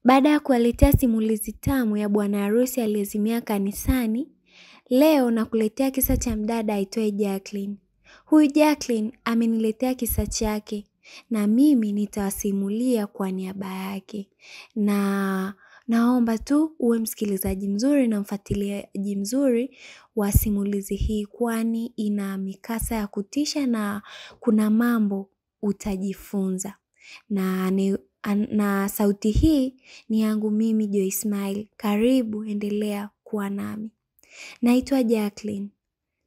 Baada ya kuwaletea simulizi tamu ya bwana harusi aliyezimia kanisani, leo nakuletea kisa cha mdada aitwaye Jacqueline. Huyu Jacqueline ameniletea kisa chake na mimi nitawasimulia kwa niaba yake. Na naomba tu uwe msikilizaji mzuri na mfuatiliaji mzuri wa simulizi hii, kwani ina mikasa ya kutisha na kuna mambo utajifunza. Na sauti hii ni yangu mimi Joy Ismail. Karibu, endelea kuwa nami. Naitwa Jacqueline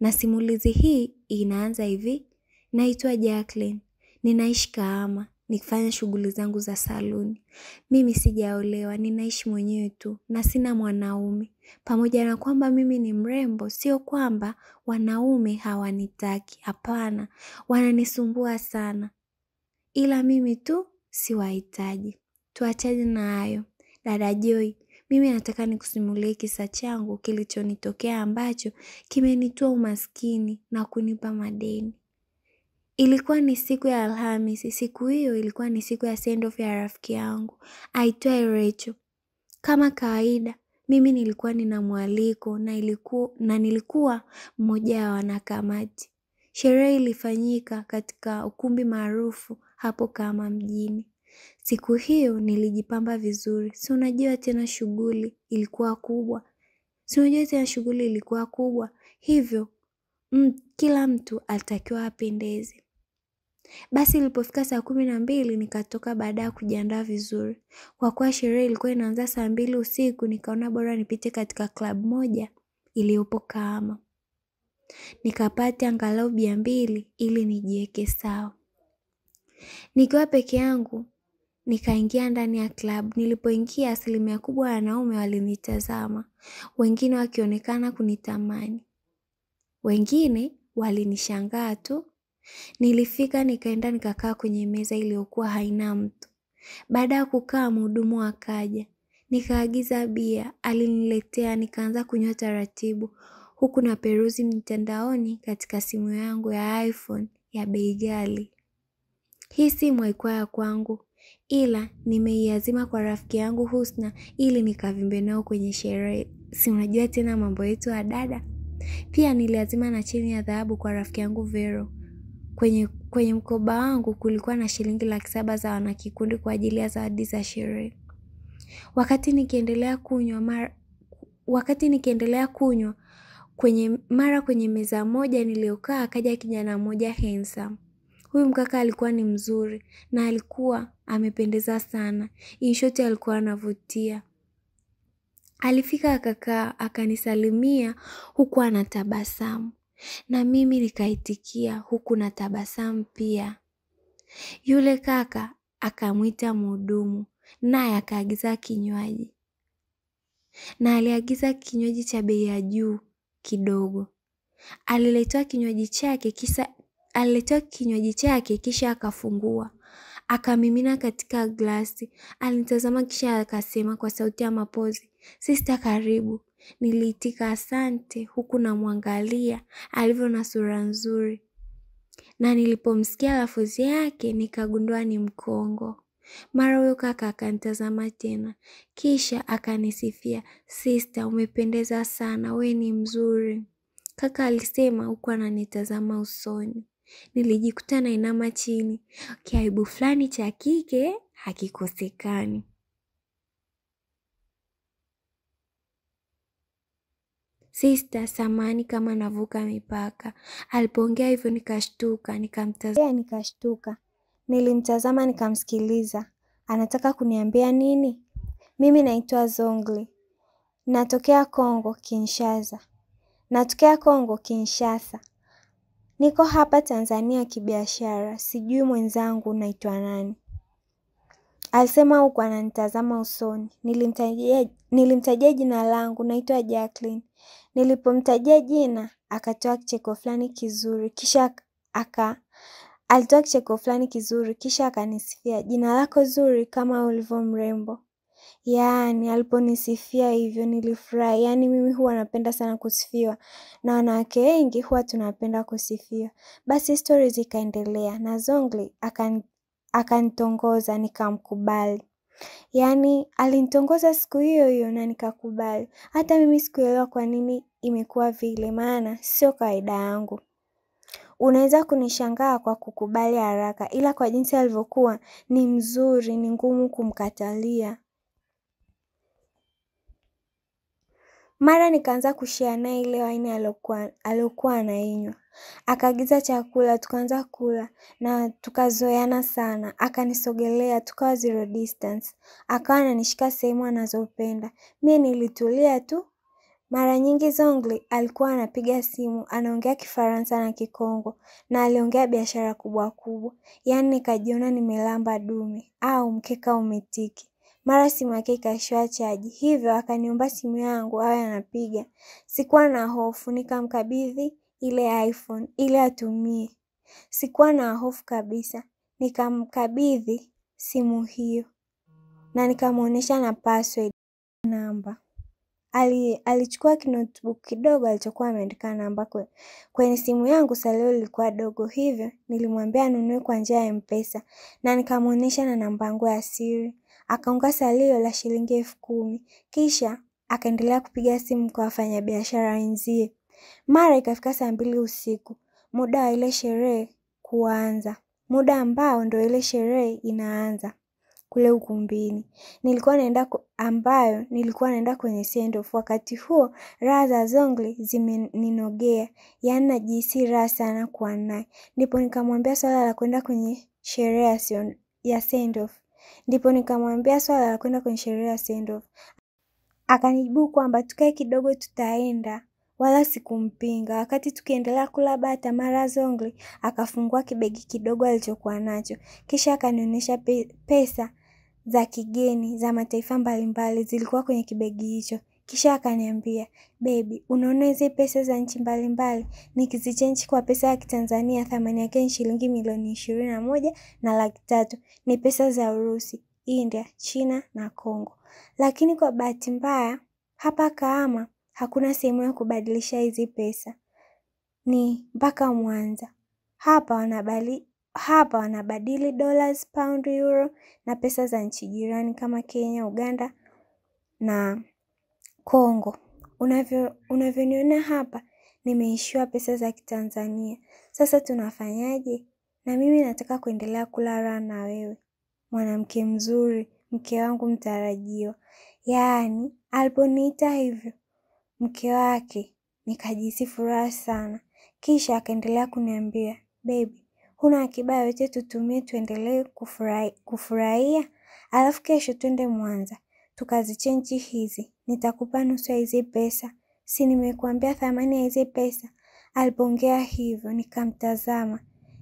na simulizi hii inaanza hivi. Naitwa Jacqueline, ninaishi Kahama, nikifanya shughuli zangu za saluni. Mimi sijaolewa, ninaishi mwenyewe tu na sina mwanaume. Pamoja na kwamba mimi ni mrembo, sio kwamba wanaume hawanitaki. Hapana, wananisumbua sana. Ila mimi tu siwahitaji. Tuachane na hayo. Dada Joy, mimi nataka nikusimulie kisa changu kilichonitokea ambacho kimenitoa umaskini na kunipa madeni. Ilikuwa ni siku ya Alhamisi. Siku hiyo ilikuwa ni siku ya send off ya rafiki yangu aitwaye Rachel. Kama kawaida, mimi nilikuwa nina mwaliko na nilikuwa mmoja wa wanakamati. Sherehe ilifanyika katika ukumbi maarufu hapo Kahama mjini. Siku hiyo nilijipamba vizuri. Si unajua tena shughuli ilikuwa kubwa. Hivyo, kila mtu alitakiwa apendeze. Basi ilipofika saa 12 nikatoka baada ya kujiandaa vizuri. Kwa kuwa sherehe ilikuwa inaanza saa 2 usiku, nikaona bora nipite katika club moja iliyopo Kahama. Nikapata angalau bia 2 ili nijiweke sawa. Nikiwa peke yangu, nikaingia ndani ya club. Nilipoingia, asilimia kubwa ya wanaume walinitazama, wengine wakionekana kunitamani, wengine walinishangaa tu. Nilifika nikaenda nikakaa kwenye meza iliyokuwa haina mtu. Baada ya kukaa, mhudumu akaja. Nikaagiza bia, aliniletea, nikaanza kunywa taratibu huku na peruzi mtandaoni katika simu yangu ya iPhone ya bei ghali. Hii simu haikuwa ya kwangu, ila nimeiazima kwa rafiki yangu Husna ili nikavimbe nao kwenye sherehe. Si unajua tena mambo yetu ya dada. Pia niliazima na cheni ya dhahabu kwa rafiki yangu Vero. Kwenye mkoba wangu kulikuwa na shilingi 700,000 za wanakikundi kwa ajili ya zawadi za sherehe. Wakati nikiendelea kunywa kwenye meza moja niliyokaa, akaja kijana mmoja handsome. Huyu mkaka alikuwa ni mzuri na alikuwa amependeza sana. In short, alikuwa anavutia. Alifika akakaa, akanisalimia huku anatabasamu. Na mimi nikaitikia huku na tabasamu pia. Yule kaka akamwita mhudumu, naye akaagiza kinywaji. Na aliagiza kinywaji cha bei ya juu kidogo. Aliletewa kinywaji chake kisha akafungua. Akamimina katika glasi. Alinitazama kisha akasema kwa sauti ya mapozi, "Sister, karibu." Niliitika asante huku namwangalia alivyo na sura nzuri. Na nilipomsikia lafudhi yake nikagundua ni Mkongo. Mara huyo kaka akanitazama tena. Kisha akanisifia, "Sister, umependeza sana, we ni mzuri." Kaka alisema huku ananitazama usoni. Nilijikuta nainama chini. Kiaibu fulani cha kike hakikosekani. "Sister, samahani kama navuka mipaka." Alipoongea hivyo nikashtuka, nikashtuka. Nilimtazama nikamsikiliza. Anataka kuniambia nini? "Mimi naitwa Zongli. Natokea Kongo Kinshasa. Niko hapa Tanzania kibiashara. Sijui mwenzangu naitwa nani." Alisema huku ananitazama usoni. Nilimtajia jina langu, naitwa Jacqueline. Nilipomtajia jina, akatoa kicheko fulani kizuri. Kisha akanisifia, "Jina lako zuri kama ulivyo mrembo." Yaani aliponisifia hivyo nilifurahi. Yaani mimi huwa napenda sana kusifiwa. Na wanawake wengi huwa tunapenda kusifiwa. Basi stories zikaendelea na Zongli akanitongoza nikamkubali. Yaani alinitongoza siku hiyo hiyo na nikakubali. Hata mimi sikuelewa kwa nini imekuwa vile, maana sio kawaida yangu. Unaweza kunishangaa kwa kukubali haraka, ila kwa jinsi alivyokuwa ni mzuri, ni ngumu kumkatalia. Mara nikaanza kushare naye ile waini aliyokuwa anainywa. Akaagiza chakula, tukaanza kula na tukazoeana sana. Akanisogelea, tukawa zero distance. Akawa ananishika sehemu anazopenda. Mimi nilitulia tu. Mara nyingi Zongli alikuwa anapiga simu, anaongea Kifaransa na Kikongo na aliongea biashara kubwa kubwa. Yaani nikajiona nimelamba dume au mkeka umetiki. Mara simu yake ikaishiwa chaji. Hivyo akaniomba simu yangu awe anapiga. Sikuwa na hofu, nikamkabidhi ile iPhone ili atumie. Sikuwa na hofu kabisa. Nikamkabidhi simu hiyo na nikamuonesha na password namba. Alichukua kinotebook kidogo alichokuwa ameandika namba kwenye simu yangu. Salio lilikuwa dogo, hivyo nilimwambia anunue kwa njia ya M-Pesa na nikamuonesha na namba yangu ya siri. Akaunga salio la shilingi 10,000. Kisha akaendelea kupiga simu kwa wafanyabiashara wenzie. Mara ikafika saa 2 usiku, muda wa ile sherehe kuanza. Muda ambao ndio ile sherehe inaanza kule ukumbini. Nilikuwa naenda kwenye send off. Wakati huo raha za Zongli zimeninogea, yaani najihisi raha sana kuwa naye. Ndipo nikamwambia swala la kwenda kwenye sherehe ya send off. Akanijibu kwamba tukae kidogo tutaenda, wala sikumpinga. Wakati tukiendelea kula bata, mara Zongli akafungua kibegi kidogo alichokuwa nacho. Kisha akanionyesha pesa za kigeni za mataifa mbalimbali zilikuwa kwenye kibegi hicho. Kisha akaniambia, "Baby, unaona hizi pesa za nchi mbalimbali? Nikizichange kwa pesa ya Kitanzania thamani yake ni shilingi milioni 21 na 300,000. Ni pesa za Urusi, India, China na Kongo. Lakini kwa bahati mbaya, hapa Kahama hakuna sehemu ya kubadilisha hizi pesa. Ni mpaka Mwanza. Hapa wanabadili dollars, pound, euro na pesa za nchi jirani kama Kenya, Uganda na Kongo. Unavyoniona hapa nimeishiwa pesa za Kitanzania. Sasa tunafanyaje? Na mimi nataka kuendelea kula raha na wewe, mwanamke mzuri, mke wangu mtarajiwa." Yaani aliponiita hivyo mke wake, nikajihisi furaha sana. Kisha akaendelea kuniambia, "Baby, huna akiba yote tutumie tuendelee kufurahia? Alafu kesho twende Mwanza, tukazichange hizi. Nitakupa nusu ya hizi pesa. Si nimekuambia thamani ya hizi pesa?" Alipoongea hivyo, nikamtazama.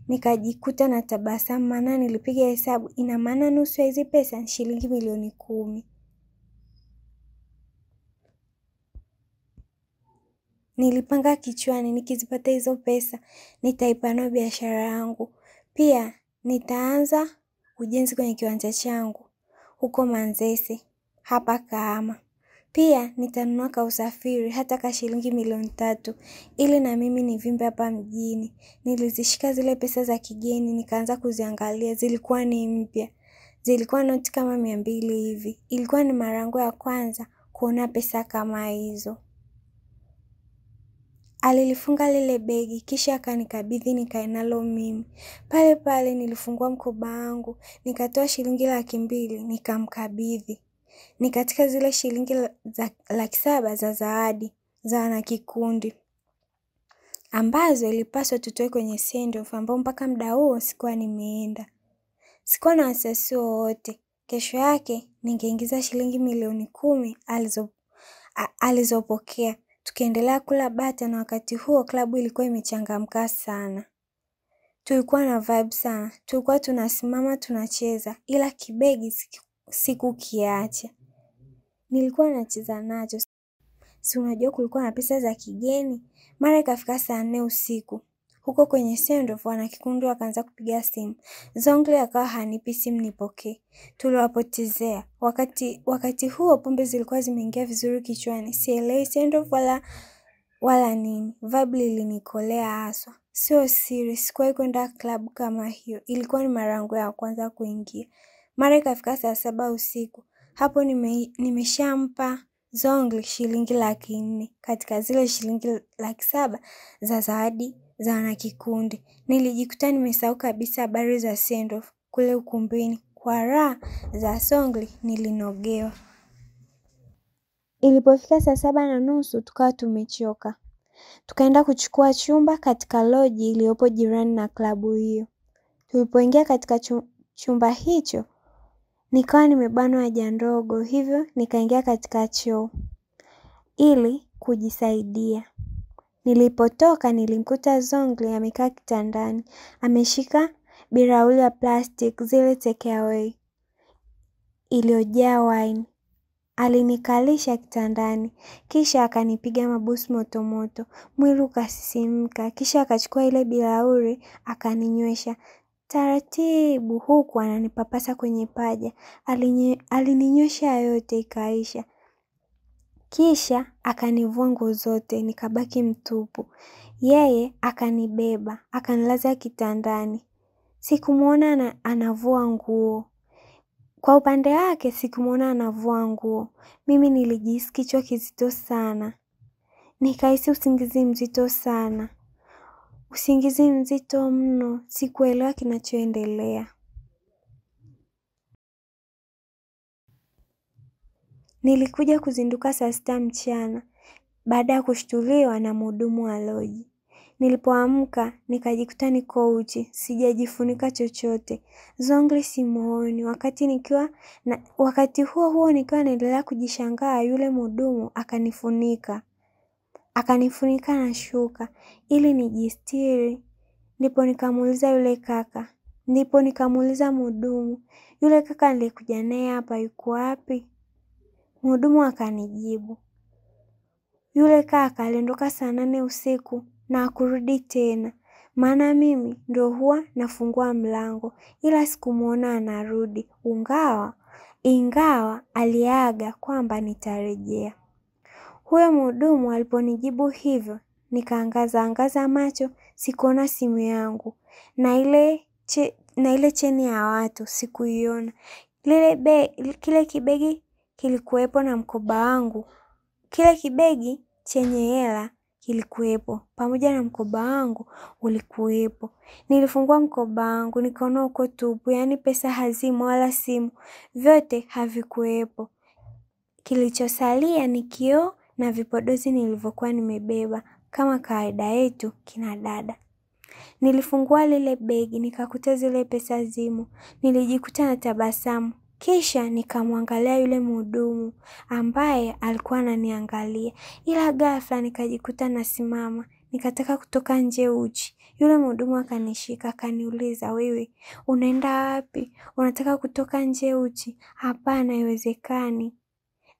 Nikajikuta na tabasamu, maana nilipiga hesabu, ina maana nusu ya hizi pesa ni shilingi milioni 10. Nilipanga kichwani nikizipata hizo pesa, nitaipanua biashara yangu. Pia nitaanza ujenzi kwenye kiwanja changu huko Manzese, hapa Kahama. Pia nitanunua kausafiri hata ka shilingi milioni 3 ili na mimi nivimbe hapa mjini. Nilizishika zile pesa za kigeni, nikaanza kuziangalia. Zilikuwa ni mpya. Zilikuwa noti kama 200 hivi. Ilikuwa ni mara yangu ya kwanza kuona pesa kama hizo. Alilifunga lile begi, kisha akanikabidhi nikae nalo mimi. Pale pale nilifungua mkoba wangu, nikatoa shilingi 200,000 nikamkabidhi. Ni katika zile shilingi 700,000 za zawadi za wanakikundi, ambazo ilipaswa tutoe kwenye send off, ambao mpaka muda huo sikuwa nimeenda. Sikuwa na wasiwasi wowote. Kesho yake ningeingiza shilingi milioni 10 alizopokea. Tukiendelea kula bata, na wakati huo klabu ilikuwa imechangamka sana. Tulikuwa na vibe sana. Tulikuwa tunasimama tunacheza, ila kibegi sikukiacha. Nilikuwa nacheza nacho. Si unajua kulikuwa na pesa za kigeni. Mara ikafika saa 4 usiku. Huko kwenye send off wanakikundi wakaanza kupiga simu. Zongli akawa hanipi simu nipokee. Tuliwapotezea. Wakati huo pombe zilikuwa zimeingia vizuri kichwani. Sielewi send off wala nini. Vibe lilinikolea haswa. Sio siri, sikuwahi kwenda club kama hiyo. Ilikuwa ni mara yangu ya kwanza kuingia. Mara ikafika saa 7 usiku. Hapo nimeshampa Zongli shilingi 400,000 katika zile shilingi 700,000 za zawadi za wanakikundi. Nilijikuta nimesahau kabisa habari za send off kule ukumbini. Kwa raha za Zongli nilinogewa. Ilipofika saa 7:30 tukawa tumechoka. Tukaenda kuchukua chumba katika loji iliyopo jirani na klabu hiyo. Tulipoingia katika chumba hicho, nikawa nimebanwa haja ndogo, hivyo nikaingia katika choo ili kujisaidia. Nilipotoka nilimkuta Zongli amekaa kitandani, ameshika bilauri ya plastic zile take away iliyojaa wine. Alinikalisha kitandani, kisha akanipiga mabusu moto moto, mwili ukasisimka, kisha akachukua ile bilauri akaninywesha taratibu, huku ananipapasa kwenye paja. Alininywesha yote ikaisha. Kisha akanivua nguo zote, nikabaki mtupu. Yeye akanibeba, akanilaza kitandani. Sikumuona anavua nguo. Kwa upande wake sikumuona anavua nguo. Mimi nilijihisi kichwa kizito sana. Nikahisi usingizi mzito sana. Usingizi mzito mno, sikuelewa kinachoendelea. Nilikuja kuzinduka saa 6 mchana baada ya kushtuliwa na mhudumu wa loji. Nilipoamka nikajikuta niko uchi, sijajifunika chochote. Zongli simuoni. Wakati huo nikiwa naendelea kujishangaa, yule mhudumu akanifunika. Akanifunika na shuka ili nijistiri. Ndipo nikamuuliza yule kaka. Ndipo nikamuuliza mhudumu, yule kaka nilikuja naye hapa yuko wapi? Mhudumu akanijibu, yule kaka aliondoka saa 8 usiku na hakurudi tena. Maana mimi ndio huwa nafungua mlango, ila sikumuona anarudi. Ingawa aliaga kwamba nitarejea. Huyo mhudumu aliponijibu hivyo, nikaangaza macho, sikuona simu yangu. Na ile cheni ya watu sikuiona. Kile kibegi kilikuwepo na mkoba wangu. Kile kibegi chenye hela kilikuwepo, pamoja na mkoba wangu ulikuwepo. Nilifungua mkoba wangu, nikaona uko tupu, yaani pesa hazimo wala simu, vyote havikuwepo. Kilichosalia ni kioo na vipodozi nilivyokuwa nimebeba, kama kawaida yetu kina dada. Nilifungua lile begi, nikakuta zile pesa zimo. Nilijikuta na tabasamu. Kisha nikamwangalia yule mhudumu ambaye alikuwa ananiangalia. Ila ghafla nikajikuta nasimama. Nikataka kutoka nje uchi. Yule mhudumu akanishika, akaniuliza, wewe unaenda wapi? Unataka kutoka nje uchi? Hapana, haiwezekani.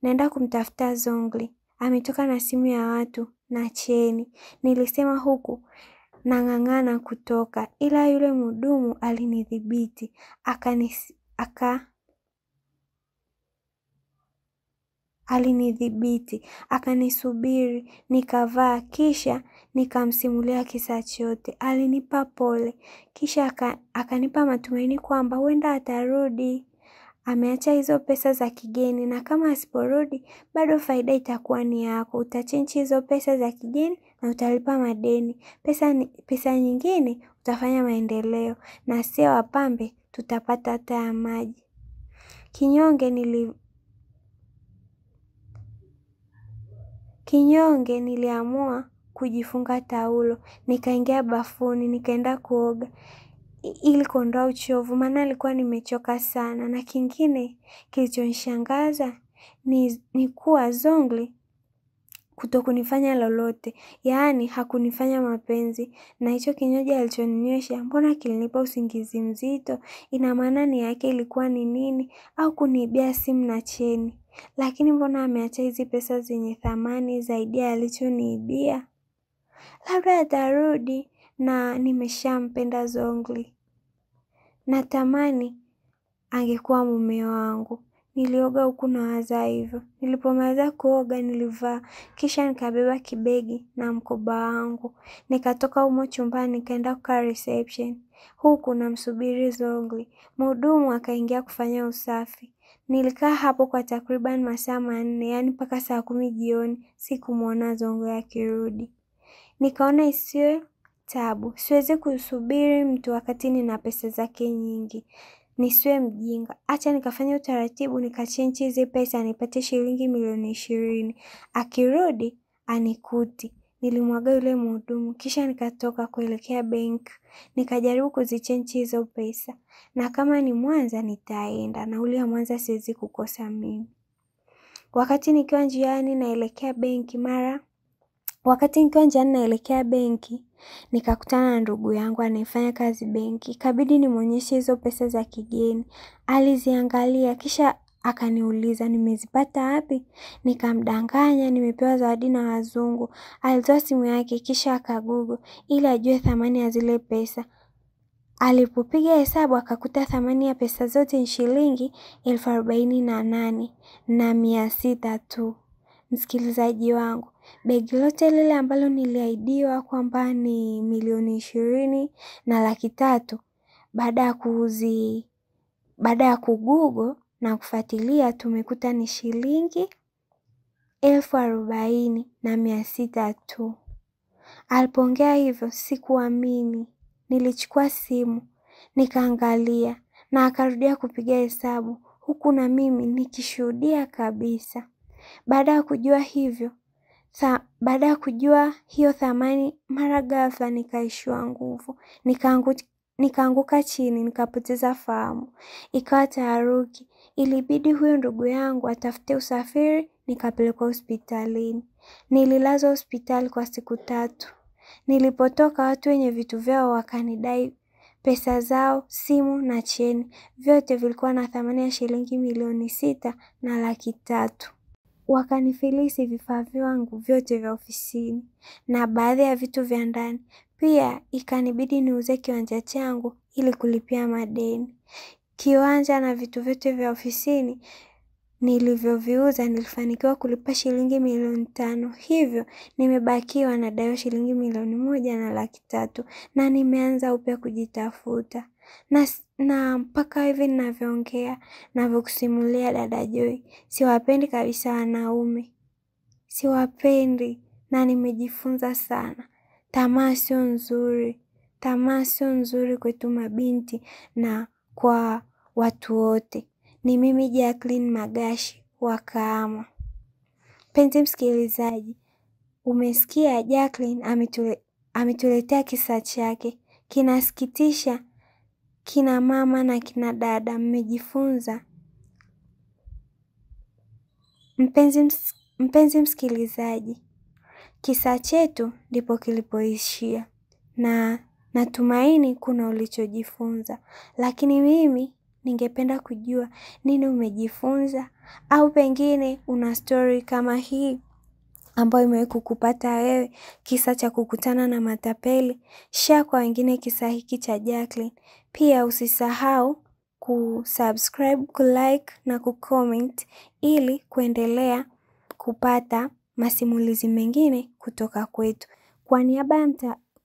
Naenda kumtafuta Zongli. Ametoka na simu ya watu na cheni. Nilisema huku nang'ang'ana kutoka, ila yule mhudumu alinidhibiti. Akanisubiri, nikavaa, kisha nikamsimulia kisa chote. Alinipa pole, kisha akanipa matumaini kwamba huenda atarudi. Ameacha hizo pesa za kigeni, na kama asiporudi bado faida itakuwa ni yako. Utachange hizo pesa za kigeni na utalipa madeni. Pesa nyingine utafanya maendeleo, na sio wapambe tutapata hata ya maji. Kinyonge niliamua kujifunga taulo. Nikaingia bafuni, nikaenda kuoga ili kuondoa uchovu, maana nilikuwa nimechoka sana. Na kingine kilichonishangaza ni kuwa Zongli kutokunifanya lolote, yaani hakunifanya mapenzi. Na hicho kinywaji alichoninywesha, mbona kilinipa usingizi mzito? Ina maana nia yake ilikuwa ni nini? Au kuniibia simu na cheni? Lakini mbona ameacha hizi pesa zenye thamani zaidi ya alichoniibia? Labda atarudi, na nimeshampenda Zongli. Natamani angekuwa mume wangu. nilioga huku nawaza hivyo. Nilipomaliza kuoga nilivaa, kisha nikabeba kibegi na mkoba wangu. Nikatoka humo chumbani nikaenda kukaa reception. Huku namsubiri Zogli. Mhudumu akaingia kufanya usafi. Nilikaa hapo kwa takriban masaa 4, yaani mpaka saa 10 jioni, sikumuona Zogli akirudi. Nikaona isiwe tabu. Siwezi kusubiri mtu wakati nina pesa zake nyingi. Nisiwe mjinga. Acha nikafanya utaratibu nikachange hizi pesa nipate shilingi milioni 20. Akirudi anikuti. Nilimwaga yule mhudumu, kisha nikatoka kuelekea benki. Nikajaribu kuzichange hizo pesa. Na kama ni Mwanza nitaenda, nauli ya Mwanza siwezi kukosa mimi. Wakati nikiwa njiani naelekea benki, nikakutana na ndugu yangu anayefanya kazi benki. Ikabidi nimuonyeshe hizo pesa za kigeni. Aliziangalia kisha akaniuliza nimezipata wapi? Nikamdanganya nimepewa zawadi na wazungu. Alitoa simu yake kisha akagoogle ili ajue thamani ya zile pesa. Alipopiga hesabu akakuta thamani ya pesa zote ni shilingi 48,600 tu. Msikilizaji wangu, begi lote lile ambalo niliahidiwa kwamba ni milioni 20 na 300,000, baada ya kugoogle na kufuatilia tumekuta ni shilingi 40,600 tu. Alipoongea hivyo sikuamini. Nilichukua simu, nikaangalia na akarudia kupiga hesabu huku na mimi nikishuhudia kabisa. Baada ya kujua hiyo thamani, mara ghafla nikaishiwa nguvu. Nikaanguka chini, nikapoteza fahamu. Ikawa taharuki. Ilibidi huyo ndugu yangu atafute usafiri, nikapelekwa hospitalini. Nililazwa hospitali kwa siku 3. Nilipotoka watu wenye vitu vyao wakanidai pesa zao, simu na cheni. Vyote vilikuwa na thamani ya shilingi milioni 6 na 300,000. Wakanifilisi vifaa vyangu vyote vya ofisini na baadhi ya vitu vya ndani. Pia ikanibidi niuze kiwanja changu ili kulipia madeni. Kiwanja na vitu vyote vya ofisini nilivyoviuza nilifanikiwa kulipa shilingi milioni 5. Hivyo nimebakiwa nadaiwa shilingi milioni 1 na 300,000 na nimeanza upya kujitafuta. Na mpaka hivi ninavyoongea, ninavyokusimulia dada Joy, siwapendi kabisa wanaume. Siwapendi na nimejifunza sana. Tamaa sio nzuri. Tamaa sio nzuri kwetu mabinti na kwa watu wote. Ni mimi Jacqueline Magashi wa Kahama. Mpenzi msikilizaji, umesikia Jacqueline ametuletea kisa chake. Kinasikitisha, kina mama na kina dada, mmejifunza. Mpenzi msikilizaji, kisa chetu ndipo kilipoishia. Na natumaini kuna ulichojifunza. Lakini mimi ningependa kujua nini umejifunza, au pengine una story kama hii ambayo imewahi kukupata wewe, kisa cha kukutana na matapeli. Share kwa wengine kisa hiki cha Jacqueline. Pia usisahau kusubscribe, kulike na kucomment ili kuendelea kupata masimulizi mengine kutoka kwetu.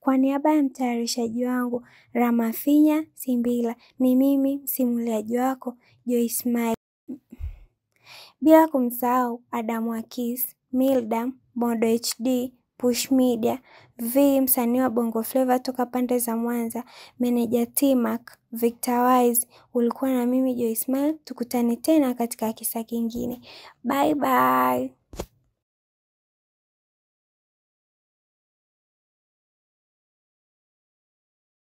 Kwa niaba ya mtayarishaji wangu Ramafinya Simbila, ni mimi msimuliaji wako Joy Ismail. Bila kumsahau Adam Wakis, Mildam, Modo HD, Push Media, V msanii wa Bongo Flava toka pande za Mwanza, Meneja T-Mac, Victor Wise. Ulikuwa na mimi Joy Ismail. Tukutane tena katika kisa kingine. Bye bye.